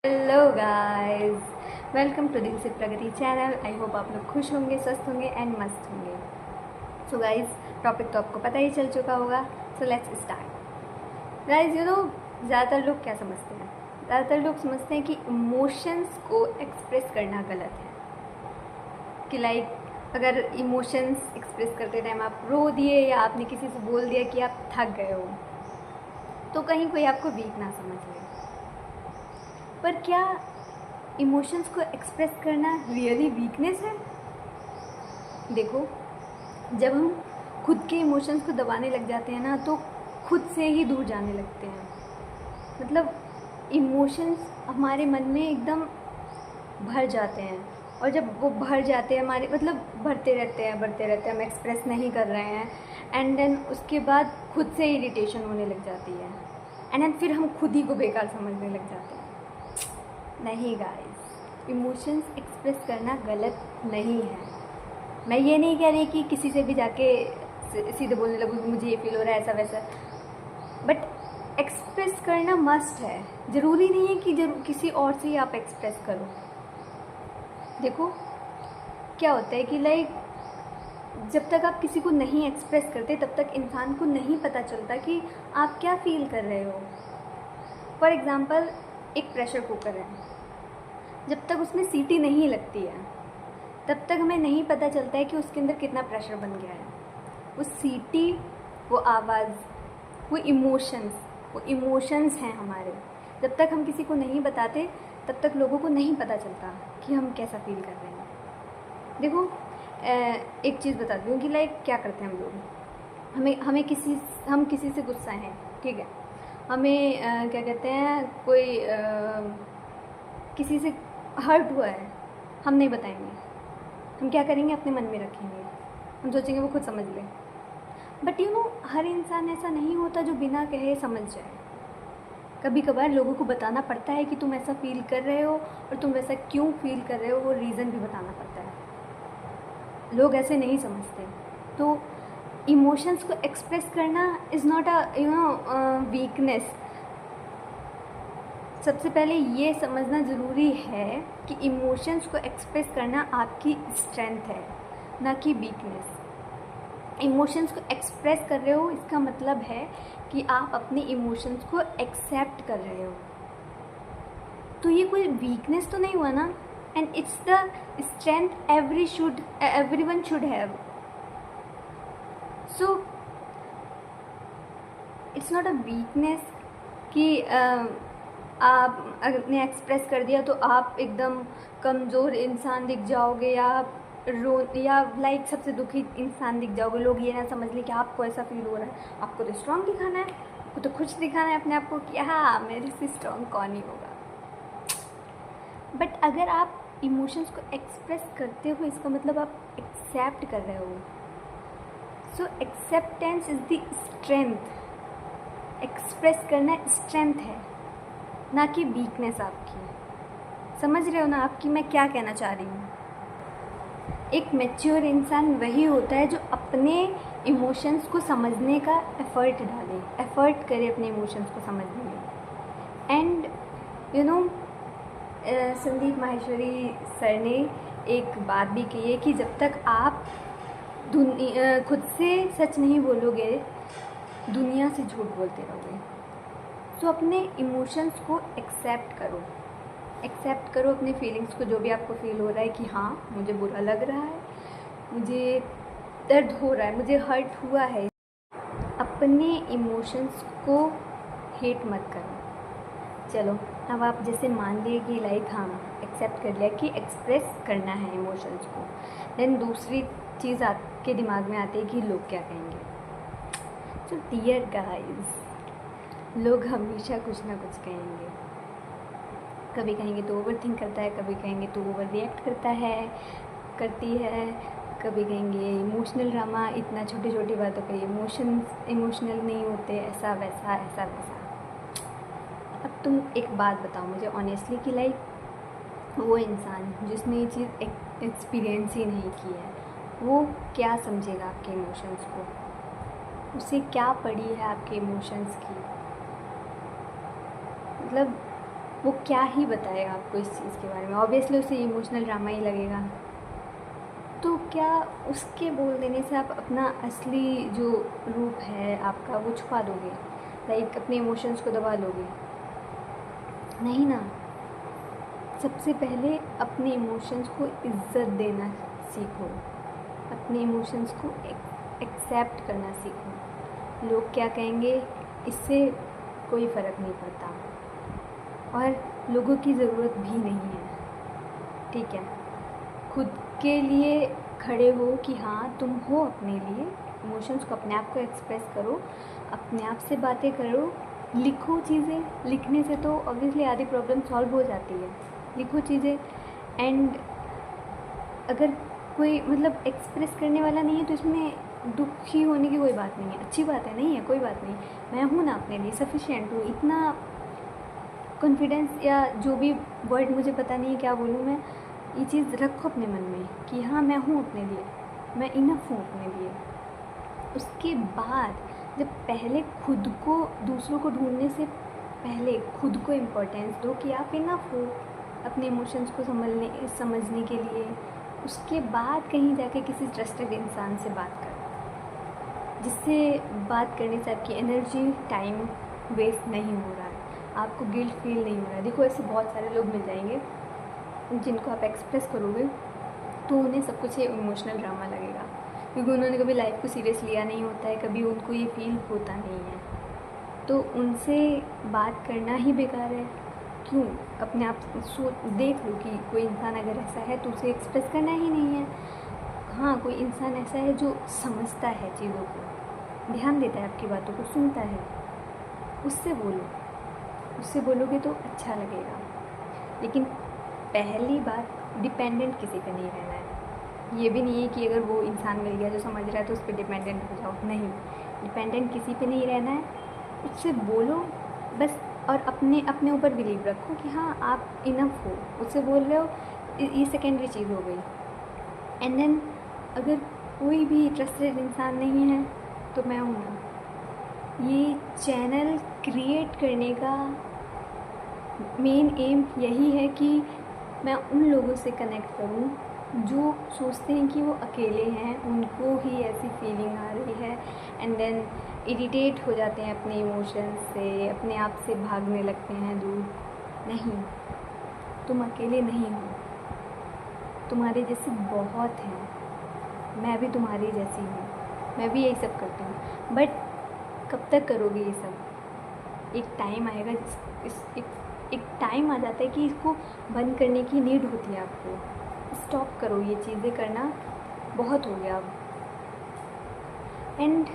Hello guys, welcome to दिल से प्रगति channel. I hope आप लोग खुश होंगे, स्वस्थ होंगे एंड मस्त होंगे। सो गाइस, टॉपिक तो आपको पता ही चल चुका होगा। So let's start. गाइस, ज़्यादातर लोग क्या समझते हैं? ज़्यादातर लोग समझते हैं कि इमोशंस को एक्सप्रेस करना गलत है। कि अगर इमोशंस एक्सप्रेस करते टाइम आप रो दिए या आपने किसी से बोल दिया कि आप थक गए हो, तो कहीं कोई आपको वीक ना समझ ले। पर क्या इमोशंस को एक्सप्रेस करना रियली वीकनेस है? देखो, जब हम खुद के इमोशंस को दबाने लग जाते हैं ना, तो खुद से ही दूर जाने लगते हैं। मतलब इमोशंस हमारे मन में एकदम भर जाते हैं, और जब वो भर जाते हैं हमारे, मतलब बढ़ते रहते हैं, हम एक्सप्रेस नहीं कर रहे हैं, एंड देन उसके बाद खुद से इरिटेशन होने लग जाती है, एंड देन फिर हम खुद ही को बेकार समझने लग जाते हैं। नहीं गाइस, इमोशंस एक्सप्रेस करना गलत नहीं है। मैं ये नहीं कह रही कि किसी से भी जाके सीधे बोलने लगूँ कि मुझे ये फील हो रहा है ऐसा वैसा, बट एक्सप्रेस करना मस्ट है। ज़रूरी नहीं है कि किसी और से ही आप एक्सप्रेस करो। देखो क्या होता है कि जब तक आप किसी को नहीं एक्सप्रेस करते तब तक इंसान को नहीं पता चलता कि आप क्या फील कर रहे हो। फॉर एग्ज़ाम्पल, एक प्रेशर कुकर है, जब तक उसमें सीटी नहीं लगती है तब तक हमें नहीं पता चलता है कि उसके अंदर कितना प्रेशर बन गया है। वो सीटी, वो आवाज़, वो इमोशंस हैं हमारे। जब तक हम किसी को नहीं बताते तब तक लोगों को नहीं पता चलता कि हम कैसा फील कर रहे हैं। देखो, एक चीज़ बताती हूँ कि क्या करते हैं हम लोग। हम किसी से गुस्सा हैं, ठीक है, हमें क्या कहते हैं, कोई किसी से हर्ट हुआ है, हम नहीं बताएंगे। हम क्या करेंगे, अपने मन में रखेंगे, हम सोचेंगे वो खुद समझ ले। बट हर इंसान ऐसा नहीं होता जो बिना कहे समझ जाए। कभी कभार लोगों को बताना पड़ता है कि तुम ऐसा फील कर रहे हो, और तुम वैसा क्यों फील कर रहे हो, वो रीज़न भी बताना पड़ता है। लोग ऐसे नहीं समझते। तो इमोशंस को एक्सप्रेस करना इज़ नॉट अ वीकनेस। सबसे पहले ये समझना ज़रूरी है कि इमोशंस को एक्सप्रेस करना आपकी स्ट्रेंथ है, ना कि वीकनेस। इमोशंस को एक्सप्रेस कर रहे हो, इसका मतलब है कि आप अपने इमोशंस को एक्सेप्ट कर रहे हो। तो ये कोई वीकनेस तो नहीं हुआ ना, and it's the strength everyone should have. So it's not a weakness कि आपने एक्सप्रेस कर दिया तो आप एकदम कमज़ोर इंसान दिख जाओगे, या सबसे दुखी इंसान दिख जाओगे। लोग ये ना समझ ले कि आपको ऐसा फील हो रहा है, आपको तो स्ट्रॉन्ग दिखाना है, आपको तो खुश दिखाना है अपने आप को कि हाँ, मेरे से स्ट्रॉन्ग कौन ही होगा। बट अगर आप इमोशंस को एक्सप्रेस करते हो, इसका मतलब आप एक्सेप्ट कर रहे हो। So acceptance is the strength. Express करना स्ट्रेंथ है, ना कि वीकनेस आपकी। समझ रहे हो ना आपकी मैं क्या कहना चाह रही हूँ? एक मैच्योर इंसान वही होता है जो अपने इमोशंस को समझने का एफर्ट करे अपने इमोशंस को समझने में। एंड संदीप माहेश्वरी सर ने एक बात भी कही है कि जब तक आप खुद से सच नहीं बोलोगे, दुनिया से झूठ बोलते रहोगे। तो अपने इमोशंस को एक्सेप्ट करो अपने फीलिंग्स को, जो भी आपको फील हो रहा है कि हाँ, मुझे बुरा लग रहा है, मुझे दर्द हो रहा है, मुझे हर्ट हुआ है। अपने इमोशंस को हेट मत करो। चलो, अब आप जैसे मान लिए कि हाँ, एक्सेप्ट कर लिया कि एक्सप्रेस करना है इमोशंस को, देन दूसरी चीज़ आपके दिमाग में आती है कि लोग क्या कहेंगे। तो डियर गाइस, लोग हमेशा कुछ ना कुछ कहेंगे। कभी कहेंगे तो ओवर थिंक करता है, कभी कहेंगे तो ओवर रिएक्ट करती है, कभी कहेंगे इमोशनल ड्रामा, इतना छोटी छोटी बातों पे इमोशनल नहीं होते, ऐसा वैसा। अब तुम एक बात बताओ मुझे ऑनेस्टली कि वो इंसान जिसने ये चीज़ एक्सपीरियंस ही नहीं की है, वो क्या समझेगा आपके इमोशंस को? उसे क्या पड़ी है आपके इमोशंस की? मतलब वो क्या ही बताएगा आपको इस चीज़ के बारे में, ऑब्वियसली उसे इमोशनल ड्रामा ही लगेगा। तो क्या उसके बोल देने से आप अपना असली जो रूप है आपका वो छुपा दोगे, लाइक अपने इमोशंस को दबा लोगे? नहीं ना। सबसे पहले अपने इमोशंस को इज्जत देना सीखो, अपने इमोशंस को एक्सेप्ट करना सीखो। लोग क्या कहेंगे इससे कोई फ़र्क नहीं पड़ता, और लोगों की ज़रूरत भी नहीं है, ठीक है? खुद के लिए खड़े हो कि हाँ तुम हो अपने लिए, इमोशंस को अपने आप को एक्सप्रेस करो, अपने आप से बातें करो, लिखो चीज़ें। लिखने से तो ऑब्वियसली आधी प्रॉब्लम सॉल्व हो जाती है। लिखो चीज़ें, एंड अगर कोई मतलब एक्सप्रेस करने वाला नहीं है तो इसमें दुखी होने की कोई बात नहीं है, अच्छी बात है, नहीं है कोई बात नहीं। मैं हूँ ना अपने लिए, सफिशिएंट हूँ। इतना कॉन्फिडेंस या जो भी वर्ड मुझे पता नहीं है क्या बोलूँ मैं, ये चीज़ रखो अपने मन में कि हाँ मैं हूँ अपने लिए, मैं इनफ हूँ अपने लिए। उसके बाद जब पहले खुद को, दूसरों को ढूंढने से पहले खुद को इम्पोर्टेंस दो कि आप इनफ हो अपने इमोशंस को समझने के लिए। उसके बाद कहीं जाके किसी ट्रस्टेड इंसान से बात करो, जिससे बात करने से आपकी एनर्जी टाइम वेस्ट नहीं हो रहा है, आपको गिल्ट फील नहीं हो रहा है। देखो ऐसे बहुत सारे लोग मिल जाएंगे जिनको आप एक्सप्रेस करोगे तो उन्हें सब कुछ ये इमोशनल ड्रामा लगेगा, क्योंकि उन्होंने कभी लाइफ को सीरियस लिया नहीं होता है, कभी उनको ये फील होता नहीं है। तो उनसे बात करना ही बेकार है। क्यों? अपने आप देख लो कि कोई इंसान अगर ऐसा है तो उसे एक्सप्रेस करना ही नहीं है। हाँ, कोई इंसान ऐसा है जो समझता है चीज़ों को, ध्यान देता है आपकी बातों को, सुनता है, उससे बोलो। उससे बोलोगे तो अच्छा लगेगा। लेकिन पहली बात, डिपेंडेंट किसी पे नहीं रहना है। ये भी नहीं है कि अगर वो इंसान मिल गया जो समझ रहा है तो उस पर डिपेंडेंट हो जाओ, नहीं। डिपेंडेंट किसी पे नहीं रहना है, उससे बोलो बस, और अपने ऊपर बिलीव रखो कि हाँ आप इनफ हो। उससे बोल रहे हो, ये सेकेंडरी चीज़ हो गई। एंड देन अगर कोई भी ट्रस्टेड इंसान नहीं है तो मैं हूँ ना। ये चैनल क्रिएट करने का मेन एम यही है कि मैं उन लोगों से कनेक्ट करूं जो सोचते हैं कि वो अकेले हैं, उनको ही ऐसी फीलिंग आ रही है, एंड देन इरिटेट हो जाते हैं अपने इमोशंस से, अपने आप से भागने लगते हैं दूर। नहीं, तुम अकेले नहीं हो, तुम्हारे जैसे बहुत हैं। मैं भी तुम्हारी जैसी हूँ, मैं भी यही सब करती हूँ। बट कब तक करोगे ये सब? एक टाइम आएगा, एक टाइम आ जाता है कि इसको बंद करने की नीड होती है आपको। स्टॉप करो ये चीज़ें करना, बहुत हो गया अब। एंड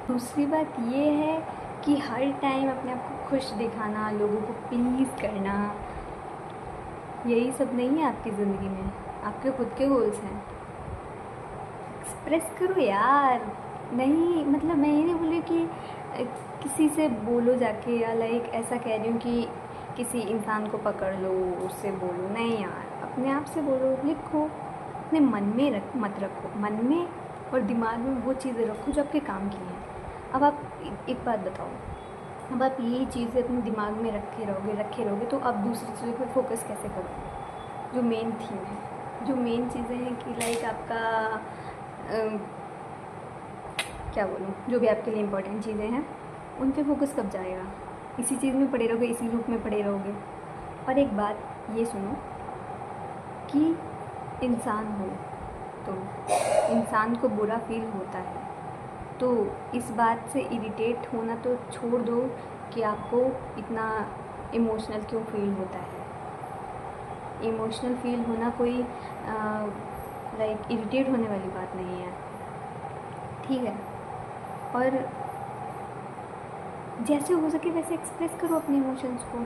दूसरी बात ये है कि हर टाइम अपने आप को खुश दिखाना, लोगों को प्लीज़ करना, यही सब नहीं है आपकी ज़िंदगी में। आपके खुद के गोल्स हैं, एक्सप्रेस करो यार। नहीं मतलब मैं ये नहीं बोल रही कि किसी से बोलो जाके, या लाइक ऐसा कह रही हूँ कि किसी इंसान को पकड़ लो उससे बोलो, नहीं यार, अपने आप से बोलो, लिखो, अपने मन में मत रखो। मन में और दिमाग में वो चीज़ें रखो जो आपके काम की हैं। अब आप एक बात बताओ, अब आप ये चीज़ें अपने दिमाग में रखे रहोगे तो आप दूसरी चीज़ों पर फोकस कैसे करोगे? जो मेन थीम है, जो मेन चीज़ें हैं कि लाइक आपका क्या बोलूँ, जो भी आपके लिए इम्पोर्टेंट चीज़ें हैं उन पे फोकस कब जाएगा? इसी चीज़ में पड़े रहोगे, इसी लूप में पड़े रहोगे। और एक बात ये सुनो कि इंसान हो तो इंसान को बुरा फील होता है, तो इस बात से इरिटेट होना तो छोड़ दो कि आपको इतना इमोशनल क्यों फील होता है। इमोशनल फील होना कोई लाइक इरिटेट होने वाली बात नहीं है, ठीक है? और जैसे हो सके वैसे एक्सप्रेस करो अपने इमोशंस को,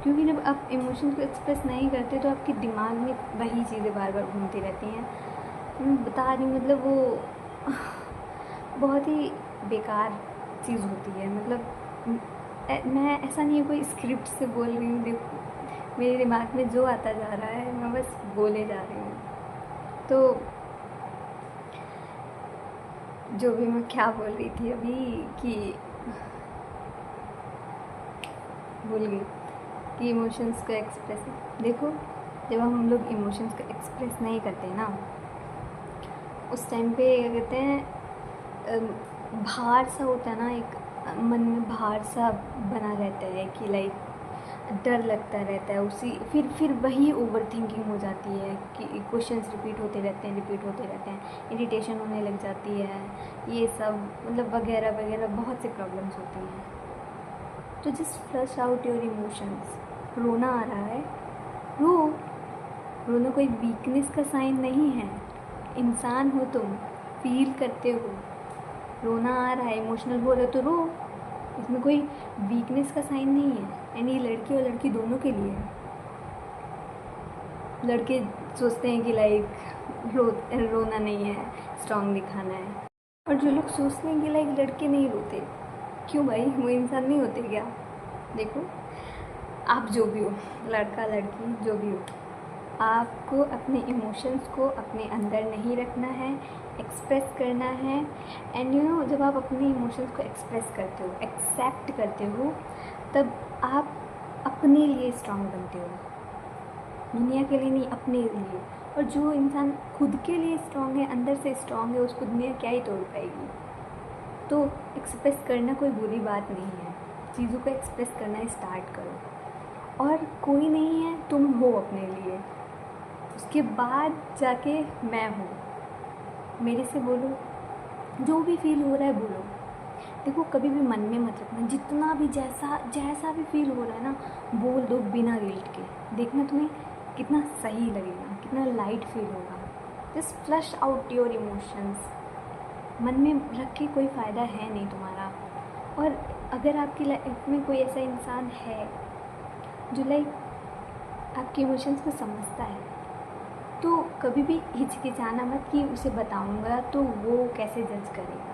क्योंकि जब आप इमोशंस को एक्सप्रेस नहीं करते तो आपके दिमाग में वही चीज़ें बार बार घूमती रहती हैं। मैं बता रही हूँ, मतलब वो बहुत ही बेकार चीज़ होती है। मतलब मैं ऐसा नहीं है कोई स्क्रिप्ट से बोल रही हूँ, देखो मेरे दिमाग में जो आता जा रहा है मैं बस बोले जा रही हूँ। तो जो भी मैं क्या बोल रही थी अभी कि भूल गई। कि इमोशंस को एक्सप्रेस, देखो जब हम लोग इमोशंस को एक्सप्रेस नहीं करते ना, उस टाइम पे क्या कहते हैं, भार सा होता है ना, एक मन में भार सा बना रहता है कि लाइक डर लगता रहता है, उसी फिर वही ओवर थिंकिंग हो जाती है कि क्वेश्चंस रिपीट होते रहते हैं, इरिटेशन होने लग जाती है, ये सब मतलब वगैरह वगैरह बहुत सी प्रॉब्लम्स होती हैं। तो just flush out your emotions. रोना आ रहा है, रो। रोना कोई वीकनेस का साइन नहीं है, इंसान हो तुम, फील करते हो। रोना आ रहा है, इमोशनल हो रहे हो तो रो, इसमें कोई वीकनेस का साइन नहीं है। एंड ये लड़के और लड़की दोनों के लिए है। लड़के सोचते हैं कि लाइक रोना नहीं है, स्ट्रॉन्ग दिखाना है, और जो लोग सोचते हैं कि लाइक लड़के नहीं रोते, क्यों भाई, वो इंसान नहीं होते क्या? देखो आप जो भी हो, लड़का लड़की जो भी हो, आपको अपने इमोशंस को अपने अंदर नहीं रखना है, एक्सप्रेस करना है। एंड यू नो, जब आप अपने इमोशंस को एक्सप्रेस करते हो, एक्सेप्ट करते हो, तब आप अपने लिए स्ट्रांग बनते हो, दुनिया के लिए नहीं, अपने लिए। और जो इंसान खुद के लिए स्ट्रांग है, अंदर से स्ट्रांग है, उसको दुनिया क्या ही तोड़ पाएगी। तो एक्सप्रेस करना कोई बुरी बात नहीं है, चीज़ों को एक्सप्रेस करना स्टार्ट करो। और कोई नहीं है, तुम हो अपने लिए। उसके बाद जाके मैं हूँ, मेरे से बोलो, जो भी फील हो रहा है बोलो। देखो कभी भी मन में मत रखना, जितना भी जैसा भी फील हो रहा है ना, बोल दो बिना गिल्ट के। देखना तुम्हें कितना सही लगेगा, कितना लाइट फील होगा। Just flush out your emotions. मन में रख के कोई फ़ायदा है नहीं तुम्हारा। और अगर आपकी लाइफ में कोई ऐसा इंसान है जो लाइक आपके इमोशंस को समझता है, तो कभी भी हिचकिचाना मत कि उसे बताऊंगा तो वो कैसे जज करेगा।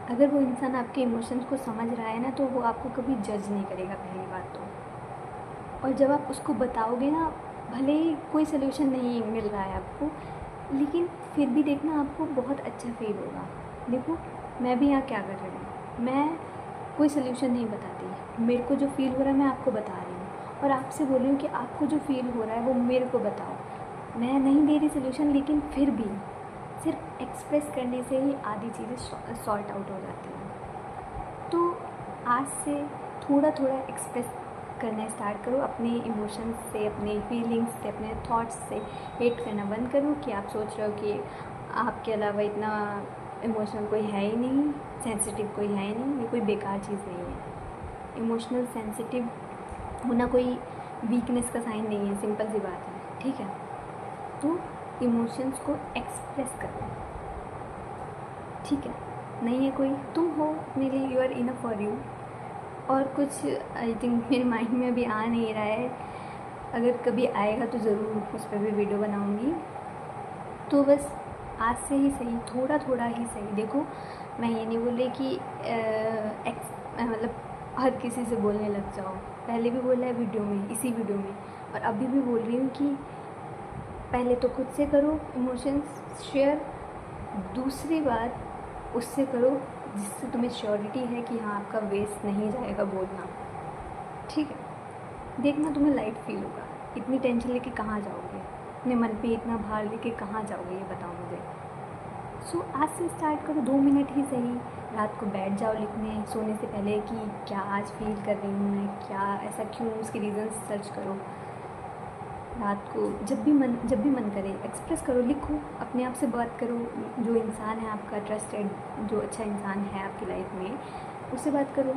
अगर वो इंसान आपके इमोशंस को समझ रहा है ना, तो वो आपको कभी जज नहीं करेगा, पहली बात तो। और जब आप उसको बताओगे ना, भले ही कोई सलूशन नहीं मिल रहा है आपको, लेकिन फिर भी देखना आपको बहुत अच्छा फील होगा। देखो मैं भी यहाँ क्या कर रही हूँ, मैं कोई सलूशन नहीं बताती, मेरे को जो फील हो रहा है मैं आपको बता रही हूँ, और आपसे बोल रही हूँ कि आपको जो फील हो रहा है वो मेरे को बताओ। मैं नहीं दे रही सलूशन, लेकिन फिर भी सिर्फ एक्सप्रेस करने से ही आधी चीज़ें सॉर्ट आउट हो जाती हैं। तो आज से थोड़ा थोड़ा एक्सप्रेस करना स्टार्ट करो, अपने इमोशंस से, अपने फीलिंग्स से, अपने थॉट्स से हेट करना बंद करो कि आप सोच रहे हो कि आपके अलावा इतना इमोशनल कोई है ही नहीं, सेंसिटिव कोई है ही नहीं। ये कोई बेकार चीज़ नहीं है। इमोशनल सेंसिटिव होना कोई वीकनेस का साइन नहीं है, सिंपल सी बात है, ठीक है। तो इमोशंस को एक्सप्रेस करो, ठीक है। नहीं है कोई, तुम हो अपने लिए, you are enough for you. और कुछ आई थिंक मेरे माइंड में अभी आ नहीं रहा है, अगर कभी आएगा तो ज़रूर उस पर भी वीडियो बनाऊंगी। तो बस आज से ही सही, थोड़ा थोड़ा ही सही। देखो मैं ये नहीं बोल रही कि मतलब हर किसी से बोलने लग जाओ, पहले भी बोला है वीडियो में, इसी वीडियो में, और अभी भी बोल रही हूँ कि पहले तो खुद से करो इमोशंस शेयर, दूसरी बात उससे करो जिससे तुम्हें श्योरिटी है कि हाँ आपका वेस्ट नहीं जाएगा बोलना, ठीक है। देखना तुम्हें लाइट फील होगा। इतनी टेंशन लेके कहाँ जाओगे, अपने मन पे इतना भार लेके कहाँ जाओगे, ये बताओ मुझे। सो आज से स्टार्ट करो, 2 मिनट ही सही। रात को बैठ जाओ लिखने सोने से पहले कि क्या आज फील कर रही हूँ मैं, क्या ऐसा क्यों, उसके रीज़न सर्च करो। रात को जब भी मन करे एक्सप्रेस करो, लिखो, अपने आप से बात करो। जो इंसान है आपका ट्रस्टेड, जो अच्छा इंसान है आपकी लाइफ में, उससे बात करो,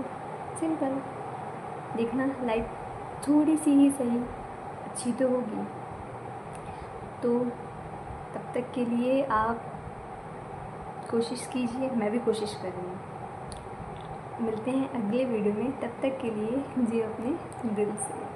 सिंपल। देखना लाइफ थोड़ी सी ही सही अच्छी तो होगी। तो तब तक के लिए आप कोशिश कीजिए, मैं भी कोशिश कर रही हूँ। मिलते हैं अगले वीडियो में, तब तक के लिए जियो अपने दिल से।